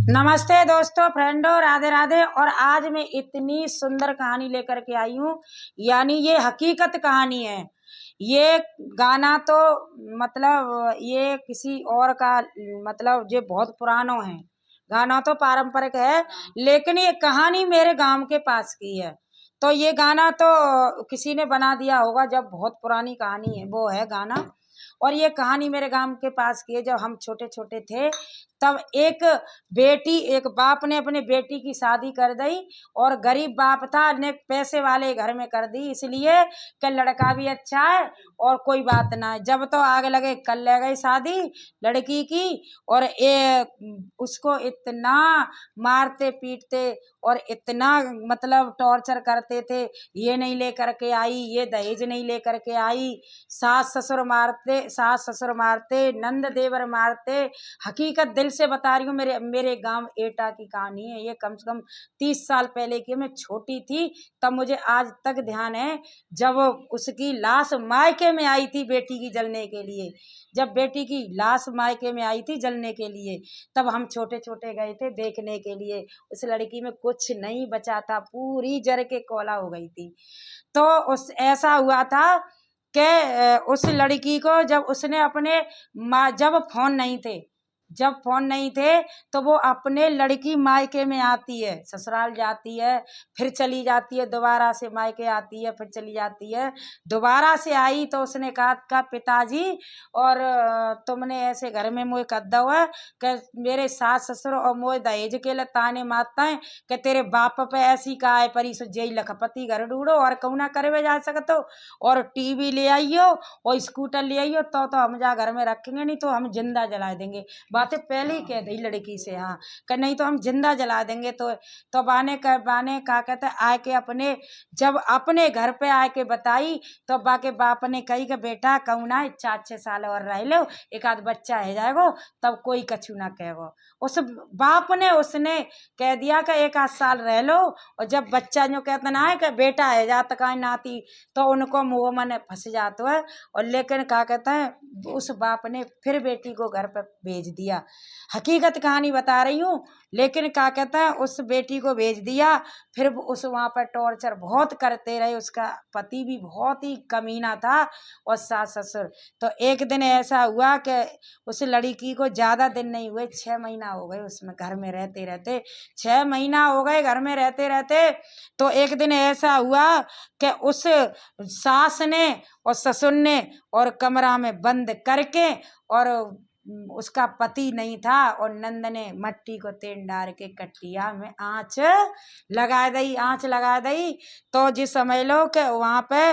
नमस्ते दोस्तों, फ्रेंडों, राधे राधे। और आज मैं इतनी सुंदर कहानी लेकर के आई हूँ, यानी ये हकीकत कहानी है। ये गाना तो मतलब ये किसी और का मतलब ये बहुत पुराना है। गाना तो पारंपरिक है, लेकिन ये कहानी मेरे गांव के पास की है। तो ये गाना तो किसी ने बना दिया होगा, जब बहुत पुरानी कहानी है वो है गाना। और ये कहानी मेरे गांव के पास की है। जब हम छोटे छोटे थे तब एक बाप ने अपने बेटी की शादी कर दी, और गरीब बाप था ने पैसे वाले घर में कर दी, इसलिए कि लड़का भी अच्छा है और कोई बात ना है। जब तो आग लगे कर ले गई शादी लड़की की, और उसको इतना मारते पीटते और इतना मतलब टॉर्चर करते थे। ये नहीं लेकर के आई, ये दहेज नहीं लेकर के आई, सास ससुर मारते, नंद देवर मारते। हकीकत दिल से बता रही हूँ, मेरे गांव एटा की कहानी है। ये कम से कम 30 साल पहले की। मैं छोटी थी तब, मुझे आज तक ध्यान है जब उसकी लाश मायके में आई थी बेटी की जलने के लिए। जब बेटी की लाश मायके में आई थी जलने के लिए, तब हम छोटे छोटे गए थे देखने के लिए। उस लड़की में कुछ नहीं बचा था, पूरी जर के कोला हो गई थी। तो उस ऐसा हुआ था कि उस लड़की को जब उसने अपने जब फोन नहीं थे तो वो अपने लड़की मायके में आती है, ससुराल जाती है, फिर चली जाती है, दोबारा से मायके आती है, फिर चली जाती है। दोबारा से आई तो उसने कहा पिताजी, और तुमने ऐसे घर में मोए कद्दा हुआ कि मेरे सास ससुर और मोए दहेज के लिए ताने मारता है कि तेरे बाप पे ऐसी का है परी सो जेई लखपति घर ढूंढो और कहूँ ना करे जा सकते, और टीवी ले आइयो और स्कूटर ले आइयो तो हम जा घर में रखेंगे, नहीं तो हम जिंदा जला देंगे। बातें पहले ही कह दी लड़की से, हाँ कि नहीं तो हम जिंदा जला देंगे। तो बाने का कहते आके जब अपने घर पे आके बताई तो बाके बाप ने कही कि बेटा कहूँ ना 4-6 साल और रह लो, एक आध बच्चा है जाएगो तब कोई कछु ना कहेगो। उस बाप ने उसने कह दिया कि 1 आध साल रह लो, और जब बच्चा जो कहता ना है कि बेटा है जात का नाती, तो उनको मुँह मन फंस जाता है। और लेकिन क्या कहता है, उस बाप ने फिर बेटी को घर पर भेज दिया। हकीकत कहानी बता रही हूँ। लेकिन क्या कहता है, उस बेटी को भेज दिया, फिर उस वहाँ पर टॉर्चर बहुत करते रहे। उसका पति भी बहुत ही कमीना था और सास ससुर। तो एक दिन ऐसा हुआ कि उस लड़की को ज़्यादा दिन नहीं हुए, 6 महीना हो गए उसमें घर में रहते रहते, 6 महीना हो गए घर में रहते रहते। तो एक दिन ऐसा हुआ कि उस सास ने और ससुर ने और कमरा में बंद करके, और उसका पति नहीं था, और नंद ने मट्टी को तेल डाल के कटिया में आँच लगा दी। तो जिस समझ लो कि वहाँ पे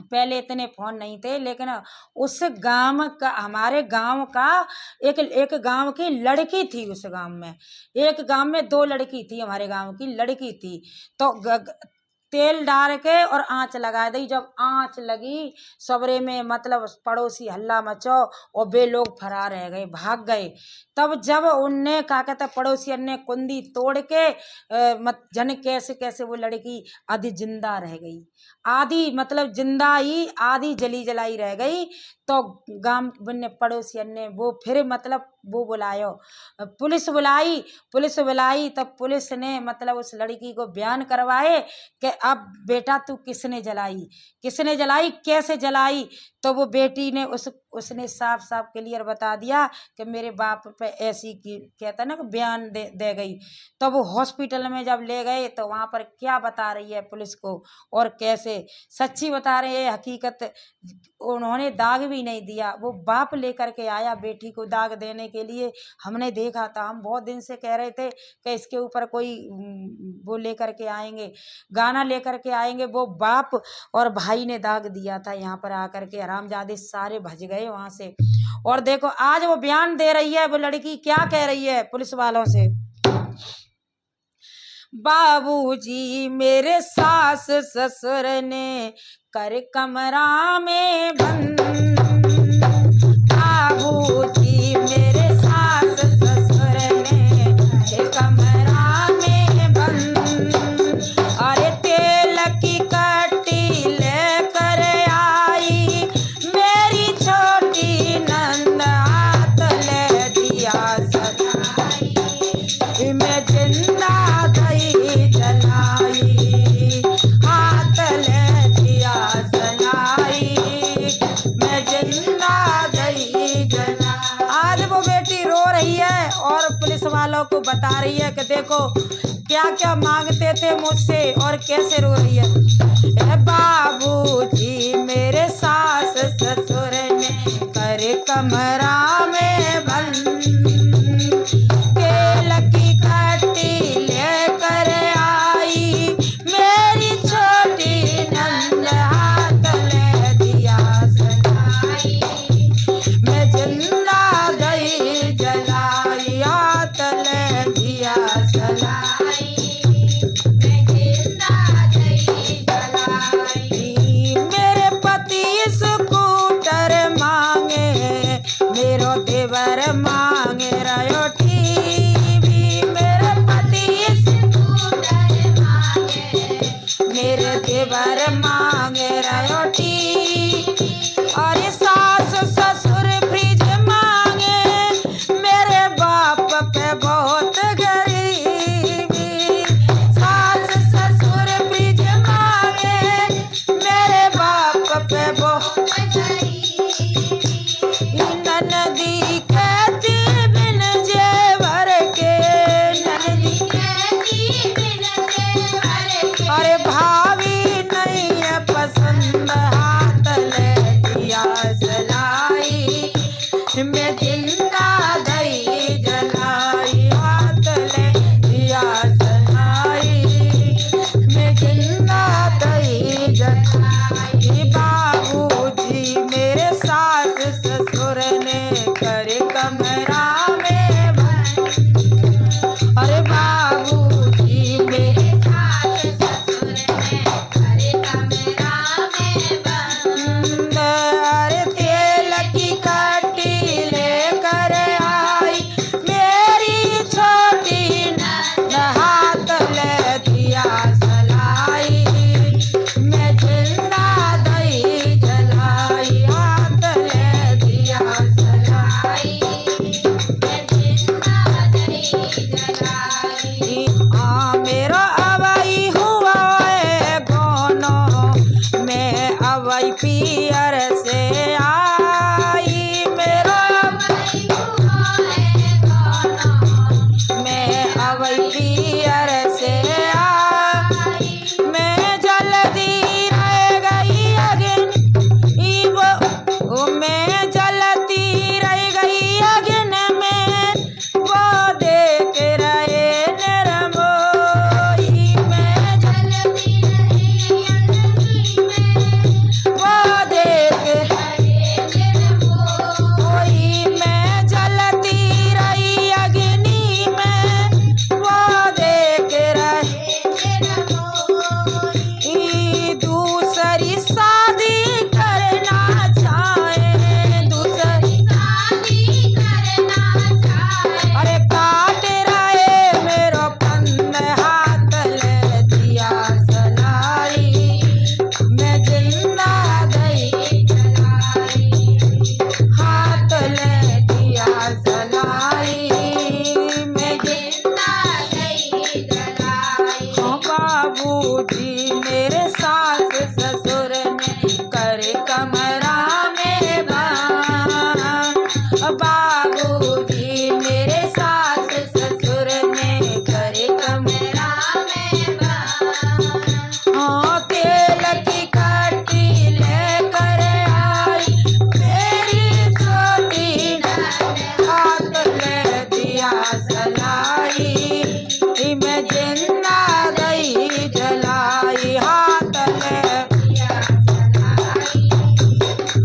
पहले इतने फोन नहीं थे, लेकिन उस गांव का, हमारे गांव का एक गांव की लड़की थी। उस गांव में, एक गांव में 2 लड़की थी, हमारे गांव की लड़की थी। तो तेल डाल के और आँच लगा दी। जब आँच लगी सबरे में, मतलब पड़ोसी हल्ला मचो और वे लोग फरार रह गए, भाग गए। तब जब उनने क्या कहता पड़ोसियन ने कुंडी तोड़ के जन कैसे कैसे वो लड़की आधी जिंदा रह गई, आधी मतलब जिंदा ही, आधी जली जलाई रह गई। तो गांव ने पड़ोसियन ने वो फिर मतलब वो बुलायो, पुलिस बुलाई। तब पुलिस ने मतलब उस लड़की को बयान करवाए कि अब बेटा तू किसने जलाई कैसे जलाई। तो वो बेटी ने उसने साफ साफ क्लियर बता दिया कि मेरे बाप पे ऐसी की कहता ना कि बयान दे गई। तो वो हॉस्पिटल में जब ले गए तो वहाँ पर क्या बता रही है पुलिस को और कैसे सच्ची बता रहे हैं हकीकत। उन्होंने दाग भी नहीं दिया, वो बाप लेकर के आया बेटी को दाग देने के लिए। हमने देखा था, हम बहुत दिन से कह रहे थे कि इसके ऊपर कोई वो लेकर के आएंगे, गाना लेकर के आएंगे। वो बाप और भाई ने दाग दिया था यहाँ पर आकर के, हरामजादे सारे भज गए वहां से। और देखो आज वो बयान दे रही है, वो लड़की क्या कह रही है पुलिस वालों से। बाबूजी मेरे सास ससुर ने कर कमरा में बंद, बाबूजी मेरे सास ससुर ने कर कमरा में बंद। अरे तेल की कट्टी लेकर आई मेरी छोटी नंद, हाथ ले दिया सजाई। और पुलिस वालों को बता रही है कि देखो क्या क्या मांगते थे मुझसे और कैसे रो रही है। बाबूजी मेरे सास ससुर ने करे कमरा में बंद, केल की कट्टी लेकर आई मेरी छोटी नंद, हाथ ले दिया सलाई, मैं जिंदा गई जलाई, हाथ ले दिया सलाई, मैं जिंदा गई जलाई। मेरे पति स्कूटर मांगे, मेरो देवर मांगे रयो टीवी, मेरे पति स्कूटर मांगे, मेरे देवर मांगे रयो टीवी, और सास ससुर फ्रिज मांगे, मेरे बाप पे बहुत गरीबी, सास ससुर फ्रिज मांगे, मेरे बाप पे बहुत गरीबी, ननदी कहती बिन जेवर के, ननदी कहती बिन जेवर के, अरे भाभी नहीं है पसंद, हाथ ले दिया सलाई, मैं जिंदा गई जलाई, हाथ ले दिया सलाई, मैं जिंदा गई जलाई। बाबूजी मेरे सास ससुर ने करे कमरा में बंद, अरे बाबूजी मेरे सास ससुर ने करे कमरा में बंद, अरे तेल की कट्टी लेकर आई मेरी छोटी नंद, हाथ ले दिया सलाई, मैं जिंदा गई जलाई, हाथ ले दिया सलाई, मैं जिंदा गई जलाई। मेरा अवई हुआ है गोनो, मैं अवई पियर से आई, मेरा अवई हुआ है गोनो, मैं अवई पियर से आई, मैं जल्दी रह गई अगन, मैं जलती रह गई अगन में, वो देख रहे नरमोई, मैं जलती रही अग्नि में, वो देख रहे नरमोई, मैं जलती रही अग्नि में, वो देख रहे नरमोई, दूसरी शादी करना चाहे, दूसरी शादी करना चाहे, अरे काट रहे मेरो पंद, हाथ ले दिया सलाई, मैं जिंदा गई जलाई, हाथ ले दिया सलाई, मैं जिंदा गई जलाई। बाबूजी मेरे सास ससुर ने करे कमरा में बंद, बाबूजी मेरे सास ससुर ने करे कमरा में बंद, हाँ तेल की कट्टी लेकर आई मेरी छोटी नंद, हाथ ले दिया सलाई, मैं जिंदा गई जलाई, हाथ ले दिया सलाई,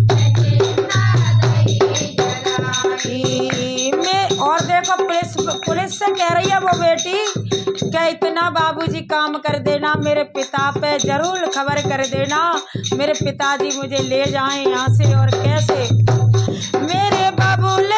मैं जिंदा गई जलाई। मैं और देखो पुलिस से कह रही है वो बेटी क्या इतना बाबूजी काम कर देना, मेरे पिता पे जरूर खबर कर देना, मेरे पिताजी मुझे ले जाएं यहाँ से, और कैसे मेरे बाबुल